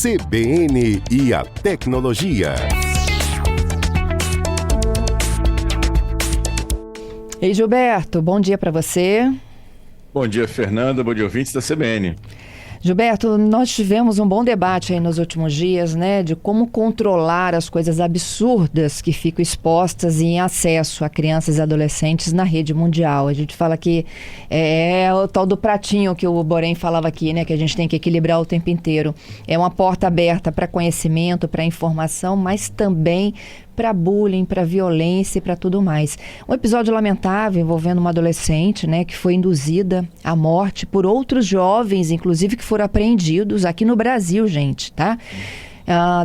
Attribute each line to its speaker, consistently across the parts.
Speaker 1: CBN e a tecnologia.
Speaker 2: Ei, Gilberto, bom dia para você.
Speaker 3: Bom dia, Fernanda. Bom dia, ouvintes da CBN.
Speaker 2: Gilberto, nós tivemos um bom debate aí nos últimos dias, né, de como controlar as coisas absurdas que ficam expostas em acesso a crianças e adolescentes na rede mundial. A gente fala que é o tal do pratinho que o Borém falava aqui, né, que a gente tem que equilibrar o tempo inteiro. É uma porta aberta para conhecimento, para informação, mas também para bullying, para violência e para tudo mais. Um episódio lamentável envolvendo uma adolescente, né, que foi induzida à morte por outros jovens, inclusive que foram apreendidos aqui no Brasil, gente, tá?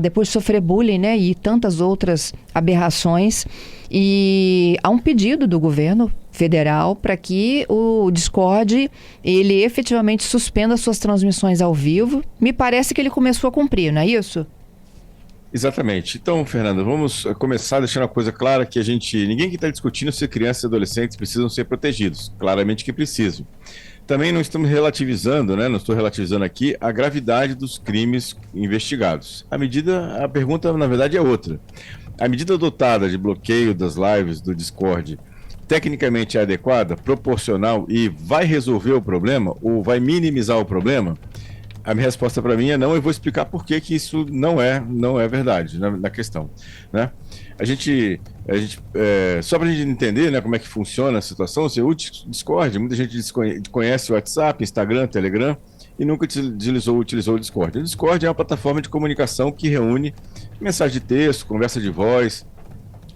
Speaker 2: Depois de sofrer bullying, né, e tantas outras aberrações. E há um pedido do governo federal para que o Discord, ele efetivamente suspenda suas transmissões ao vivo. Me parece que ele começou a cumprir, não é isso?
Speaker 3: Exatamente. Então, Fernanda, vamos começar deixando a coisa clara que ninguém que está discutindo se crianças e adolescentes precisam ser protegidos. Claramente que precisam. Também não estamos relativizando, né? Não estou relativizando aqui a gravidade dos crimes investigados. A pergunta, na verdade, é outra. A medida adotada de bloqueio das lives do Discord tecnicamente é adequada, proporcional e vai resolver o problema ou vai minimizar o problema? A minha resposta para mim é não, eu vou explicar por que isso não é verdade na questão, né? Só para a gente entender, né, como é que funciona a situação, o Discord, muita gente conhece o WhatsApp, Instagram, Telegram e nunca utilizou o Discord. O Discord é uma plataforma de comunicação que reúne mensagem de texto, conversa de voz,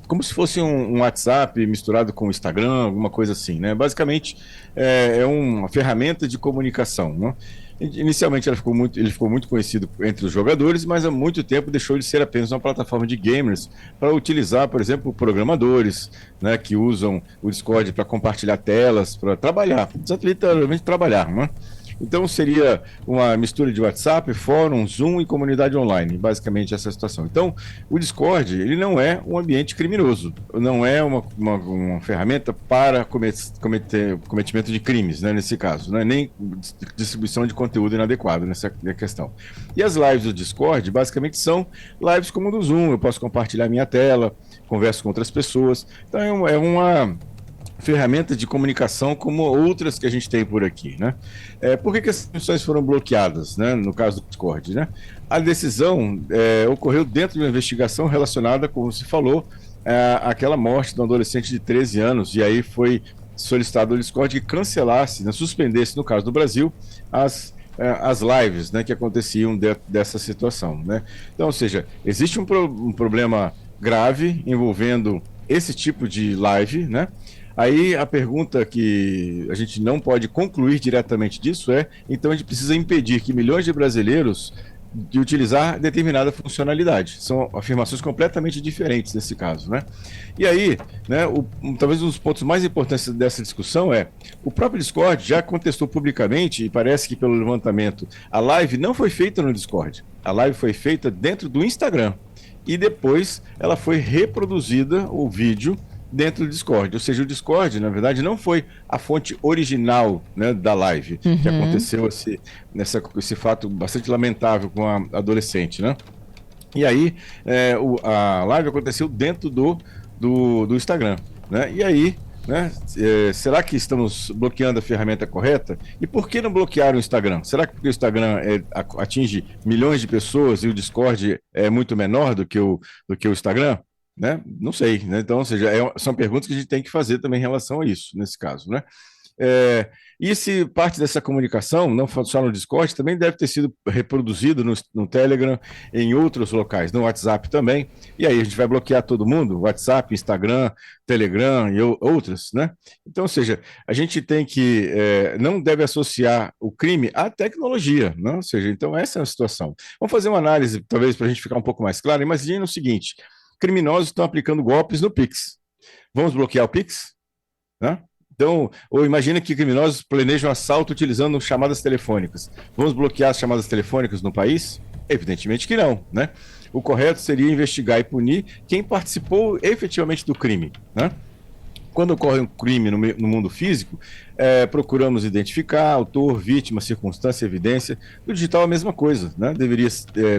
Speaker 3: como se fosse um WhatsApp misturado com o Instagram, alguma coisa assim, né? Basicamente é uma ferramenta de comunicação, né? Inicialmente ele ficou muito conhecido entre os jogadores, mas há muito tempo deixou de ser apenas uma plataforma de gamers para utilizar, por exemplo, programadores, né, que usam o Discord para compartilhar telas, para trabalhar, literalmente trabalhar, né? Então seria uma mistura de WhatsApp, fórum, Zoom e comunidade online, basicamente essa situação. Então o Discord, ele não é um ambiente criminoso, não é uma ferramenta para cometimento de crimes, né, nesse caso, não é nem distribuição de conteúdo inadequado nessa questão. E as lives do Discord basicamente são lives como do Zoom, eu posso compartilhar minha tela, converso com outras pessoas, então é uma ferramenta de comunicação como outras que a gente tem por aqui, né? Por que as transmissões foram bloqueadas, né, no caso do Discord, né? A decisão ocorreu dentro de uma investigação relacionada, como se falou, àquela morte de um adolescente de 13 anos, e aí foi solicitado ao Discord que cancelasse, né, suspendesse, no caso do Brasil, as lives, né, que aconteciam dessa situação, né? Então, ou seja, existe um problema grave envolvendo esse tipo de live, né? Aí a pergunta que a gente não pode concluir diretamente disso então a gente precisa impedir que milhões de brasileiros de utilizar determinada funcionalidade. São afirmações completamente diferentes nesse caso, né? E aí, né, talvez um dos pontos mais importantes dessa discussão o próprio Discord já contestou publicamente, e parece que pelo levantamento, a live não foi feita no Discord. A live foi feita dentro do Instagram. E depois ela foi reproduzida, o vídeo, dentro do Discord, ou seja, o Discord, na verdade, não foi a fonte original, né, da live, que aconteceu esse fato bastante lamentável com a adolescente, né? E aí, a live aconteceu dentro do Instagram, né? E aí, né, será que estamos bloqueando a ferramenta correta? E por que não bloquear o Instagram? Será que porque o Instagram atinge milhões de pessoas e o Discord é muito menor do que o Instagram? Né? Não sei, né? Então, ou seja, são perguntas que a gente tem que fazer também em relação a isso, nesse caso, né? E se parte dessa comunicação, não só no Discord, também deve ter sido reproduzido no Telegram, em outros locais, no WhatsApp também, e aí a gente vai bloquear todo mundo, WhatsApp, Instagram, Telegram e outras, né? Então, ou seja, a gente tem que, não deve associar o crime à tecnologia, né? Ou seja, então essa é a situação. Vamos fazer uma análise, talvez, para a gente ficar um pouco mais claro. Imagine o seguinte: criminosos estão aplicando golpes no Pix. Vamos bloquear o Pix? Né? Então, ou imagina que criminosos planejam assalto utilizando chamadas telefônicas. Vamos bloquear as chamadas telefônicas no país? Evidentemente que não, né? O correto seria investigar e punir quem participou efetivamente do crime, né? quando ocorre um crime no mundo físico, procuramos identificar autor, vítima, circunstância, evidência. No digital é a mesma coisa, né? Deveria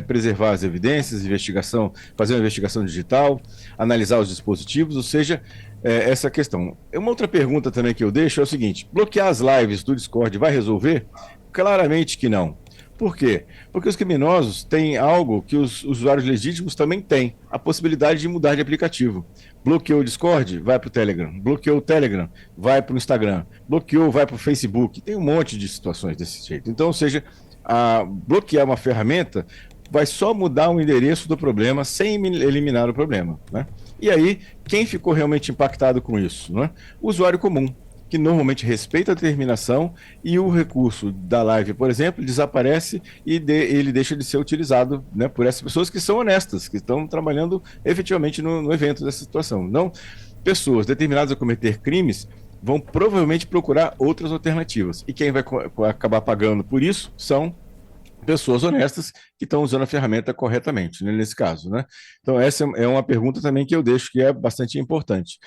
Speaker 3: preservar as evidências, fazer uma investigação digital, analisar os dispositivos, ou seja, essa questão. Uma outra pergunta também que eu deixo é o seguinte: bloquear as lives do Discord vai resolver? Claramente que não. Por quê? Porque os criminosos têm algo que os usuários legítimos também têm, a possibilidade de mudar de aplicativo. Bloqueou o Discord, vai para o Telegram. Bloqueou o Telegram, vai para o Instagram. Bloqueou, vai para o Facebook. Tem um monte de situações desse jeito. Então, ou seja, bloquear uma ferramenta vai só mudar o endereço do problema sem eliminar o problema, né? E aí, quem ficou realmente impactado com isso, né? O usuário comum, que normalmente respeita a determinação, e o recurso da live, por exemplo, desaparece e ele deixa de ser utilizado, né, por essas pessoas que são honestas, que estão trabalhando efetivamente no evento dessa situação. Não, pessoas determinadas a cometer crimes vão provavelmente procurar outras alternativas. E quem vai acabar pagando por isso são pessoas honestas que estão usando a ferramenta corretamente, né, nesse caso, né? Então essa é uma pergunta também que eu deixo, que é bastante importante.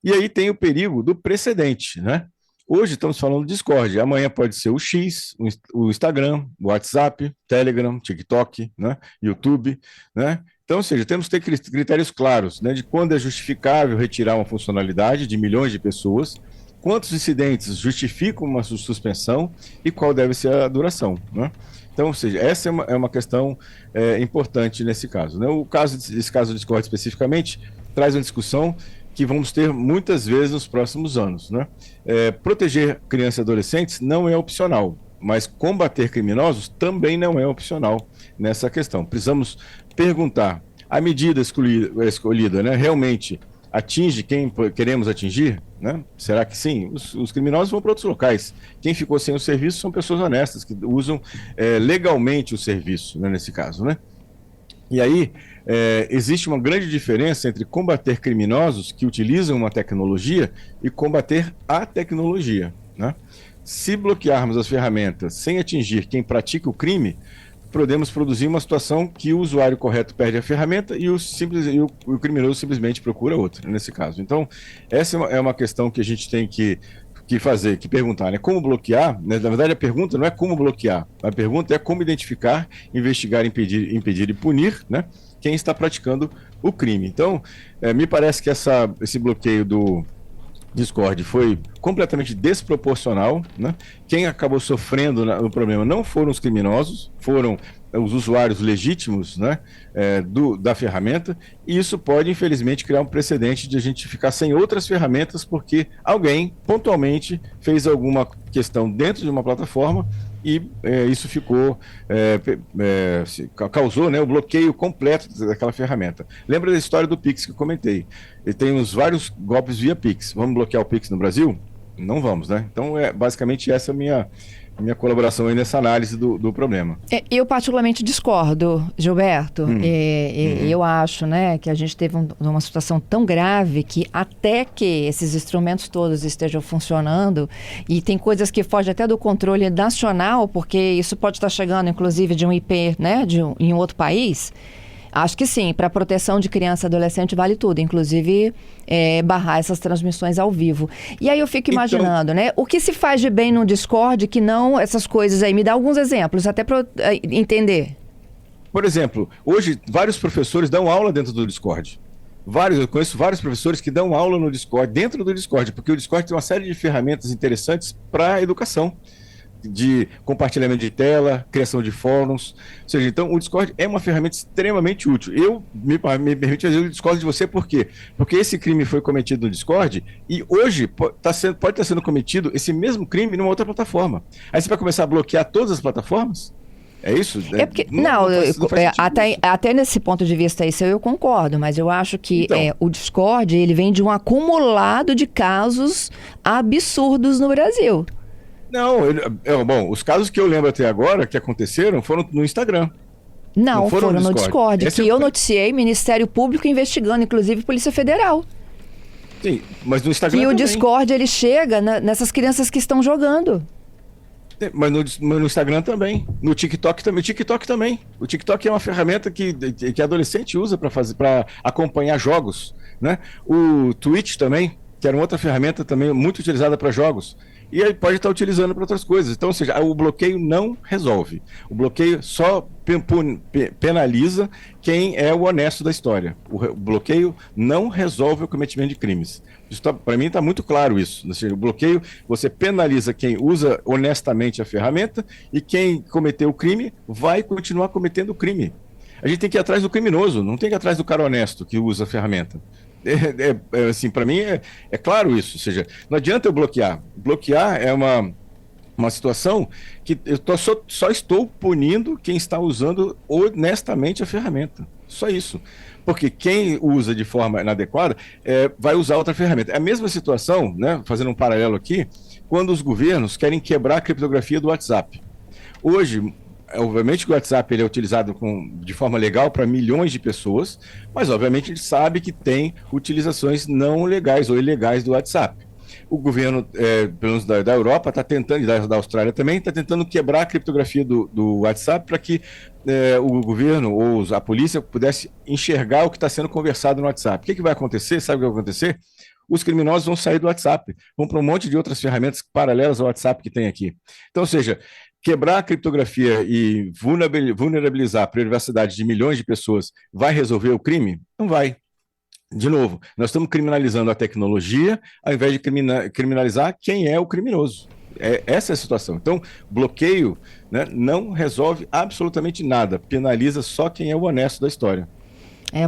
Speaker 3: E aí tem o perigo do precedente, né? Hoje estamos falando do Discord, amanhã pode ser o X, o Instagram, o WhatsApp, Telegram, TikTok, né? YouTube, né? Então, ou seja, temos que ter critérios claros, né, de quando é justificável retirar uma funcionalidade de milhões de pessoas, quantos incidentes justificam uma suspensão e qual deve ser a duração, né? Então, ou seja, essa é uma questão importante nesse caso, né? Esse caso do Discord especificamente traz uma discussão que vamos ter muitas vezes nos próximos anos, né? Proteger crianças e adolescentes não é opcional, mas combater criminosos também não é opcional nessa questão. Precisamos perguntar: a medida escolhida, né, realmente atinge quem queremos atingir, né? Será que sim? Os criminosos vão para outros locais. Quem ficou sem o serviço são pessoas honestas, que usam legalmente o serviço, né, nesse caso, né? E aí, existe uma grande diferença entre combater criminosos que utilizam uma tecnologia e combater a tecnologia, né? Se bloquearmos as ferramentas sem atingir quem pratica o crime, podemos produzir uma situação que o usuário correto perde a ferramenta e o criminoso simplesmente procura outra, nesse caso. Então, essa é uma questão que a gente tem que perguntar, né? Como bloquear, né? Na verdade, a pergunta não é como bloquear, a pergunta é como identificar, investigar, impedir e punir, né, quem está praticando o crime. Então, me parece que esse bloqueio do Discord foi completamente desproporcional, né? Quem acabou sofrendo o problema não foram os criminosos, foram os usuários legítimos, né, da ferramenta, e isso pode, infelizmente, criar um precedente de a gente ficar sem outras ferramentas porque alguém, pontualmente, fez alguma questão dentro de uma plataforma e isso causou, né, o bloqueio completo daquela ferramenta. Lembra da história do Pix que eu comentei? E tem vários golpes via Pix. Vamos bloquear o Pix no Brasil? Não vamos, né? Então, basicamente, essa é a minha colaboração aí nessa análise do problema.
Speaker 2: Eu particularmente discordo, Gilberto. Eu acho, né, que a gente teve uma situação tão grave que até que esses instrumentos todos estejam funcionando, e tem coisas que fogem até do controle nacional, porque isso pode estar chegando, inclusive, de um IP, né, em outro país. Acho que sim, para proteção de criança e adolescente vale tudo, inclusive barrar essas transmissões ao vivo. E aí eu fico imaginando, né? O que se faz de bem no Discord que não essas coisas aí? Me dá alguns exemplos, até para entender.
Speaker 3: Por exemplo, hoje vários professores dão aula dentro do Discord. Eu conheço vários professores que dão aula no Discord, dentro do Discord, porque o Discord tem uma série de ferramentas interessantes para a educação, de compartilhamento de tela, criação de fóruns. Ou seja, então o Discord é uma ferramenta extremamente útil. Me permite fazer o Discord de você, por quê? Porque esse crime foi cometido no Discord e hoje pode estar sendo cometido esse mesmo crime numa outra plataforma. Aí você vai começar a bloquear todas as plataformas? É isso?
Speaker 2: Porque, até nesse ponto de vista aí eu concordo, mas eu acho que então, o Discord ele vem de um acumulado de casos absurdos no Brasil.
Speaker 3: Não, bom, os casos que eu lembro até agora que aconteceram foram no Instagram.
Speaker 2: Não foram no Discord. Que eu noticiei Ministério Público investigando, inclusive Polícia Federal.
Speaker 3: Sim, mas no Instagram
Speaker 2: que
Speaker 3: também.
Speaker 2: O Discord ele chega nessas crianças que estão jogando.
Speaker 3: Mas no Instagram também, no TikTok também. O TikTok é uma ferramenta que adolescente usa para acompanhar jogos, né? O Twitch também, que era outra ferramenta também muito utilizada para jogos. E aí pode estar utilizando para outras coisas. Então, ou seja, o bloqueio não resolve. O bloqueio só penaliza quem é o honesto da história. O bloqueio não resolve o cometimento de crimes. Para mim está muito claro isso. Ou seja, o bloqueio, você penaliza quem usa honestamente a ferramenta e quem cometeu o crime vai continuar cometendo o crime. A gente tem que ir atrás do criminoso, não tem que ir atrás do cara honesto que usa a ferramenta. Assim, para mim é claro isso. Ou seja, não adianta eu bloquear. Bloquear é uma situação que eu só estou punindo quem está usando honestamente a ferramenta. Só isso. Porque quem usa de forma inadequada vai usar outra ferramenta. É a mesma situação, né, fazendo um paralelo aqui, quando os governos querem quebrar a criptografia do WhatsApp. Hoje, obviamente que o WhatsApp ele é utilizado de forma legal para milhões de pessoas, mas obviamente a gente sabe que tem utilizações não legais ou ilegais do WhatsApp. O governo, pelo menos da Europa, está tentando, e da Austrália também, está tentando quebrar a criptografia do WhatsApp para que o governo ou a polícia pudesse enxergar o que está sendo conversado no WhatsApp. O que vai acontecer? Sabe o que vai acontecer? Os criminosos vão sair do WhatsApp, vão para um monte de outras ferramentas paralelas ao WhatsApp que tem aqui. Então, ou seja, quebrar a criptografia e vulnerabilizar a privacidade de milhões de pessoas vai resolver o crime? Não vai. De novo, nós estamos criminalizando a tecnologia ao invés de criminalizar quem é o criminoso. Essa é a situação. Então, bloqueio, né, não resolve absolutamente nada, penaliza só quem é o honesto da história.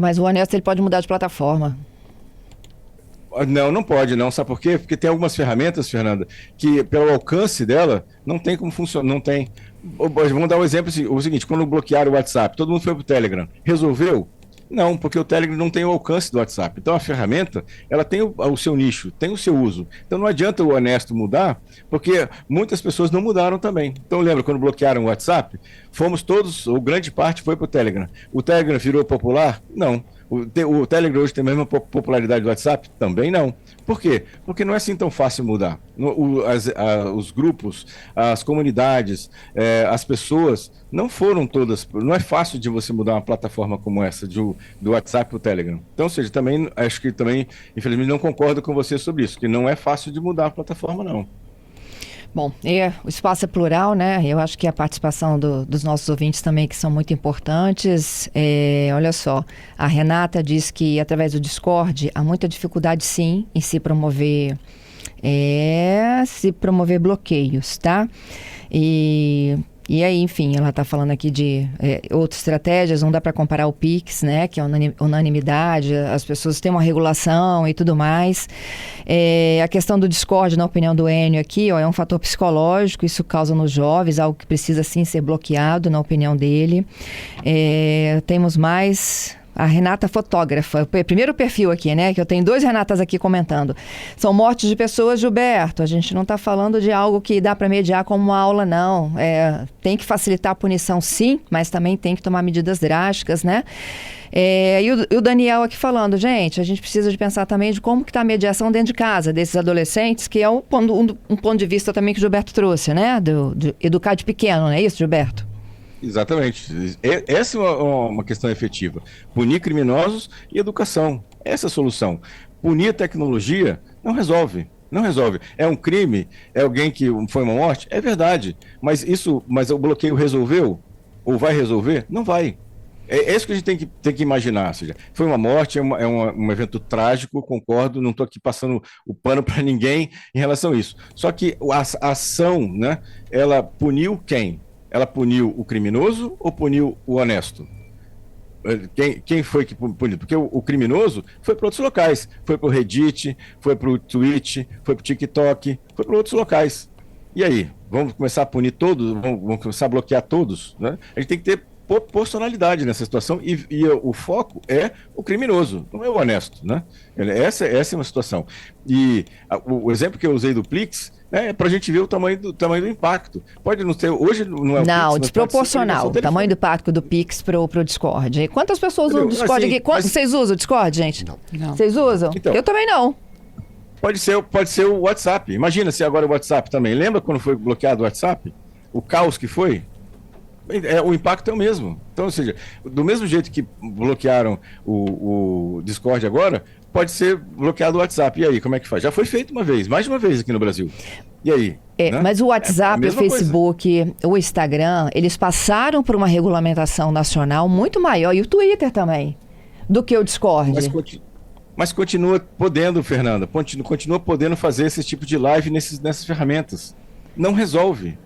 Speaker 2: Mas o honesto ele pode mudar de plataforma.
Speaker 3: Não pode não. Sabe por quê? Porque tem algumas ferramentas, Fernanda, que pelo alcance dela, não tem como funcionar, não tem. Vamos dar um exemplo, o seguinte, quando bloquearam o WhatsApp, todo mundo foi para o Telegram. Resolveu? Não, porque o Telegram não tem o alcance do WhatsApp. Então a ferramenta, ela tem o seu nicho, tem o seu uso. Então não adianta o honesto mudar, porque muitas pessoas não mudaram também. Então lembra, quando bloquearam o WhatsApp, fomos todos, ou grande parte foi para o Telegram. O Telegram virou popular? Não. O Telegram hoje tem a mesma popularidade do WhatsApp? Também não. Por quê? Porque não é assim tão fácil mudar. Os grupos, as comunidades, as pessoas, não foram todas. Não é fácil de você mudar uma plataforma como essa, do WhatsApp para o Telegram. Então, ou seja, também, acho que também, infelizmente, não concordo com você sobre isso, que não é fácil de mudar a plataforma, não.
Speaker 2: Bom, o espaço é plural, né? Eu acho que a participação dos nossos ouvintes também que são muito importantes. Olha só, a Renata diz que através do Discord há muita dificuldade, sim, em se promover bloqueios, tá? E aí, enfim, ela está falando aqui de outras estratégias, não dá para comparar o Pix, né, que é unanimidade, as pessoas têm uma regulação e tudo mais. A questão do Discord, na opinião do Enio aqui, é um fator psicológico, isso causa nos jovens algo que precisa sim ser bloqueado, na opinião dele. Temos mais... A Renata fotógrafa, primeiro perfil aqui, né? Que eu tenho 2 Renatas aqui comentando. São mortes de pessoas, Gilberto. A gente não está falando de algo que dá para mediar como uma aula, não. Tem que facilitar a punição, sim, mas também tem que tomar medidas drásticas, né? E o Daniel aqui falando, gente, a gente precisa de pensar também de como que está a mediação dentro de casa desses adolescentes, que é um ponto de vista também que o Gilberto trouxe, né? De educar de pequeno, não é isso, Gilberto?
Speaker 3: Exatamente. Essa é uma questão efetiva. Punir criminosos e educação. Essa é a solução. Punir a tecnologia não resolve. Não resolve. É um crime? É alguém que foi uma morte? É verdade. Mas o bloqueio resolveu? Ou vai resolver? Não vai. É isso que a gente tem que imaginar. Ou seja, foi uma morte, um evento trágico, concordo, não estou aqui passando o pano para ninguém em relação a isso. Só que a ação, né, ela puniu quem? Ela puniu o criminoso ou puniu o honesto? Quem foi que puniu? Porque o criminoso foi para outros locais. Foi para o Reddit, foi para o Twitch, foi para o TikTok, foi para outros locais. E aí? Vamos começar a punir todos? Vamos começar a bloquear todos? Né? A gente tem que ter proporcionalidade nessa situação e o foco é o criminoso, não é o honesto, né? Essa é uma situação. E o exemplo que eu usei do Plix, né, é para a gente ver o tamanho do impacto. Pode não ter, hoje não é o
Speaker 2: Não,
Speaker 3: Pix,
Speaker 2: desproporcional, o tamanho do impacto do Pix pro Discord. E quantas pessoas usam o Discord aqui? Vocês usam o Discord, gente? Não. Vocês usam? Então, eu também não.
Speaker 3: Pode ser o WhatsApp. Imagina se agora o WhatsApp também. Lembra quando foi bloqueado o WhatsApp? O caos que foi? O impacto é o mesmo. Então, ou seja, do mesmo jeito que bloquearam o Discord agora, pode ser bloqueado o WhatsApp. E aí, como é que faz? Já foi feito uma vez, mais de uma vez aqui no Brasil. E aí? Né?
Speaker 2: Mas o WhatsApp,
Speaker 3: a
Speaker 2: o Facebook, o Instagram, eles passaram por uma regulamentação nacional muito maior, e o Twitter também, do que o Discord.
Speaker 3: Mas continua podendo, Fernanda, continua podendo fazer esse tipo de live nessas ferramentas. Não resolve.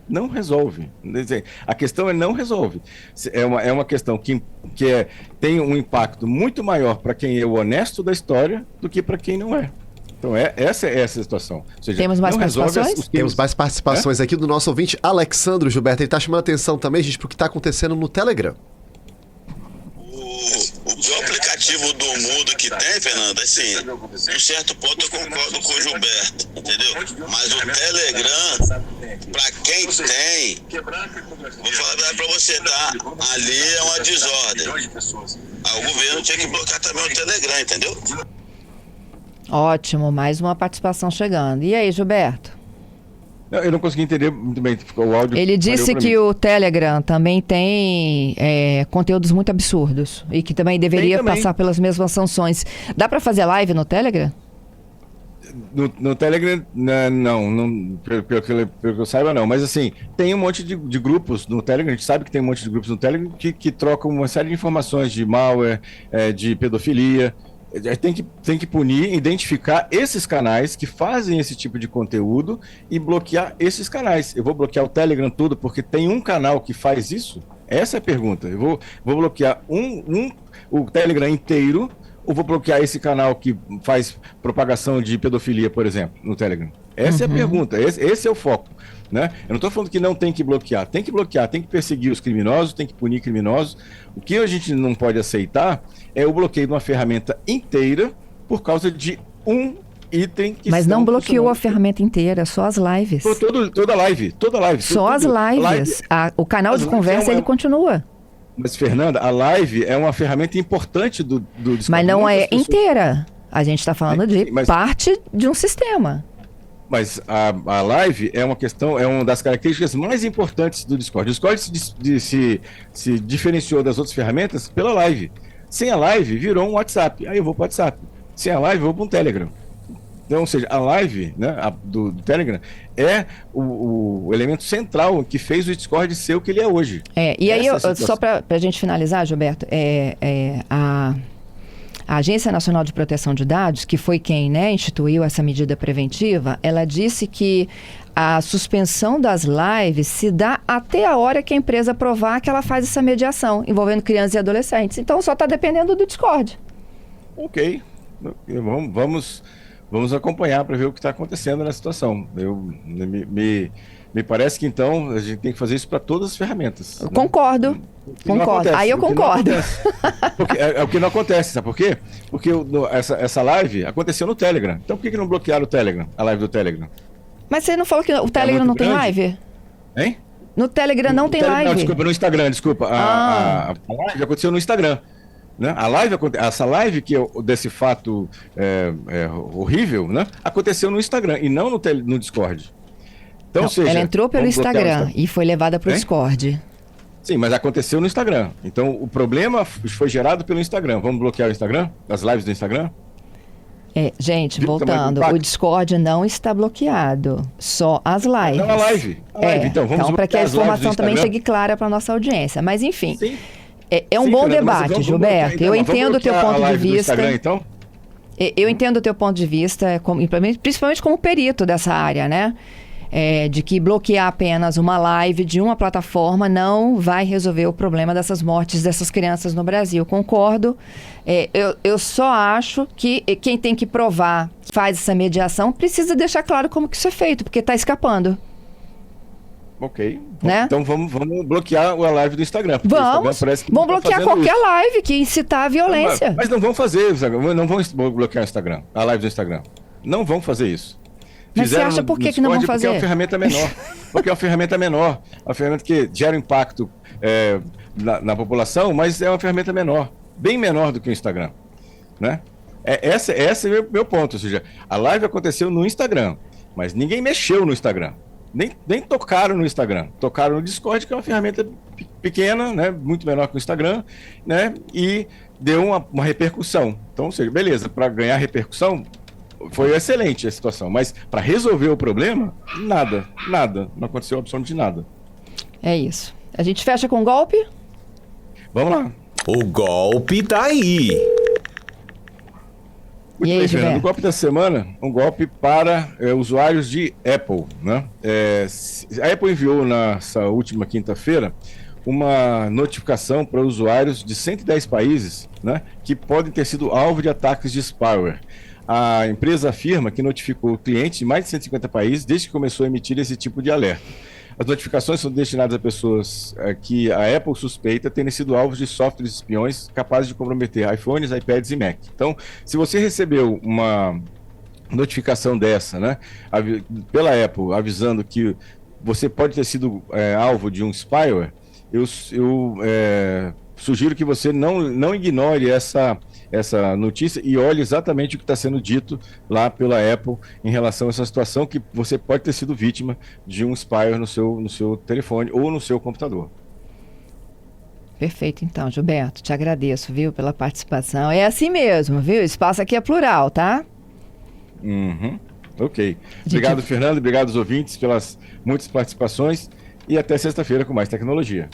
Speaker 3: A questão é não resolve. É uma questão que tem um impacto muito maior para quem é o honesto da história do que para quem não é. Então, essa é essa situação. Ou seja,
Speaker 2: temos mais participações?
Speaker 4: Temos mais participações aqui do nosso ouvinte, Alexandro Gilberto. Ele está chamando a atenção também, gente, para o que está acontecendo no Telegram.
Speaker 5: O aplicativo do Mudo que tem, Fernando, assim, em certo ponto eu concordo com o Gilberto, entendeu? Mas o Telegram, pra quem tem, vou falar a verdade pra você, tá? Ali é uma desordem. O governo tinha que bloquear também o Telegram, entendeu?
Speaker 2: Ótimo, mais uma participação chegando. E aí, Gilberto?
Speaker 3: Eu não consegui entender muito bem, o áudio.
Speaker 2: Ele disse que o Telegram também tem conteúdos muito absurdos e que também deveria passar pelas mesmas sanções. Dá para fazer live no Telegram?
Speaker 3: No Telegram, não, pelo que eu saiba, não. Mas assim, tem um monte de grupos no Telegram, a gente sabe que tem um monte de grupos no Telegram que trocam uma série de informações de malware, de pedofilia. Tem que punir, identificar esses canais que fazem esse tipo de conteúdo e bloquear esses canais. Eu vou bloquear o Telegram tudo porque tem um canal que faz isso? Essa é a pergunta. Eu vou bloquear o Telegram inteiro ou vou bloquear esse canal que faz propagação de pedofilia, por exemplo, no Telegram? Essa é a pergunta, esse é o foco. Né? Eu não estou falando que não tem que bloquear, tem que perseguir os criminosos, tem que punir criminosos. O que a gente não pode aceitar é o bloqueio de uma ferramenta inteira por causa de um item que...
Speaker 2: Mas não bloqueou a ferramenta inteira, só as lives.
Speaker 3: Toda live.
Speaker 2: Só as lives. O canal de conversa, ele continua.
Speaker 3: Mas, Fernanda, a live é uma ferramenta importante do Discord.
Speaker 2: Mas não é inteira. A gente está falando de parte de um sistema.
Speaker 3: Mas a live é uma das características mais importantes do Discord. O Discord se diferenciou das outras ferramentas pela live. Sem a live, virou um WhatsApp. Aí eu vou para o WhatsApp. Sem a live, eu vou para um Telegram. Então, ou seja, a live, né, do Telegram é o elemento central que fez o Discord ser o que ele é hoje.
Speaker 2: E aí, só para a gente finalizar, Gilberto, a Agência Nacional de Proteção de Dados, que foi quem, né, instituiu essa medida preventiva, ela disse que a suspensão das lives se dá até a hora que a empresa provar que ela faz essa mediação envolvendo crianças e adolescentes. Então só está dependendo do Discord.
Speaker 3: Ok. Vamos acompanhar para ver o que está acontecendo na situação. Me parece que então a gente tem que fazer isso para todas as ferramentas.
Speaker 2: Eu concordo. Aí eu concordo.
Speaker 3: É o que não acontece, sabe por quê? Porque essa live aconteceu no Telegram. Então por que não bloquearam o Telegram, a live do Telegram?
Speaker 2: Mas você não falou que o Telegram não tem live?
Speaker 3: Hein?
Speaker 2: No Telegram não tem live.
Speaker 3: Não, desculpa, no Instagram, desculpa. A live aconteceu no Instagram. Né? Essa live desse fato horrível, né? Aconteceu no Instagram e não no Discord. Então,
Speaker 2: ela entrou pelo Instagram e foi levada para o Discord.
Speaker 3: Sim, mas aconteceu no Instagram. Então, o problema foi gerado pelo Instagram. Vamos bloquear o Instagram? As lives do Instagram?
Speaker 2: Gente, voltando, o Discord não está bloqueado, só as lives.
Speaker 3: Não, a live. Então,
Speaker 2: para que a informação também chegue clara para a nossa audiência. Mas, enfim, é um bom debate, Gilberto.
Speaker 3: Então,
Speaker 2: eu entendo o teu ponto de vista.
Speaker 3: Instagram, então?
Speaker 2: Eu entendo o teu ponto de vista, principalmente como perito dessa área, né? De que bloquear apenas uma live de uma plataforma não vai resolver o problema dessas mortes dessas crianças no Brasil. Concordo. Eu só acho que quem tem que provar que faz essa mediação precisa deixar claro como que isso é feito, porque está escapando.
Speaker 3: Ok.
Speaker 2: Né?
Speaker 3: Então vamos bloquear a live do Instagram.
Speaker 2: Vamos bloquear qualquer live que incitar a violência.
Speaker 3: Mas não vão fazer, não vão bloquear o Instagram, a live do Instagram. Não vão fazer isso.
Speaker 2: Mas você acha por que não vão fazer?
Speaker 3: Porque é uma ferramenta menor. Porque é uma ferramenta menor. Uma ferramenta que gera impacto na população, mas é uma ferramenta menor. Bem menor do que o Instagram. Né? Esse é o meu ponto. Ou seja, a live aconteceu no Instagram, mas ninguém mexeu no Instagram. Nem tocaram no Instagram. Tocaram no Discord, que é uma ferramenta pequena, né? Muito menor que o Instagram, né? E deu uma repercussão. Então, ou seja, beleza, para ganhar repercussão, foi excelente a situação, mas para resolver o problema, nada, não aconteceu absolutamente nada.
Speaker 2: É isso. A gente fecha com golpe?
Speaker 3: Vamos lá.
Speaker 6: O golpe tá aí.
Speaker 3: Muito
Speaker 2: E aí,
Speaker 3: bem, Fernando.
Speaker 2: Gilberto?
Speaker 3: O golpe da semana, um golpe para usuários de Apple, né? A Apple enviou nessa última quinta-feira uma notificação para usuários de 110 países, né, que podem ter sido alvo de ataques de spyware. A empresa afirma que notificou clientes de mais de 150 países desde que começou a emitir esse tipo de alerta. As notificações são destinadas a pessoas que a Apple suspeita terem sido alvos de softwares espiões capazes de comprometer iPhones, iPads e Mac. Então, se você recebeu uma notificação dessa, né, pela Apple, avisando que você pode ter sido alvo de um spyware, eu sugiro que você não ignore essa notícia e olhe exatamente o que está sendo dito lá pela Apple em relação a essa situação, que você pode ter sido vítima de um spyware no seu telefone ou no seu computador.
Speaker 2: Perfeito, então, Gilberto. Te agradeço, viu, pela participação. É assim mesmo, viu? O espaço aqui é plural, tá?
Speaker 3: Uhum. Ok. Obrigado, Fernando. Obrigado aos ouvintes pelas muitas participações. E até sexta-feira com mais tecnologia.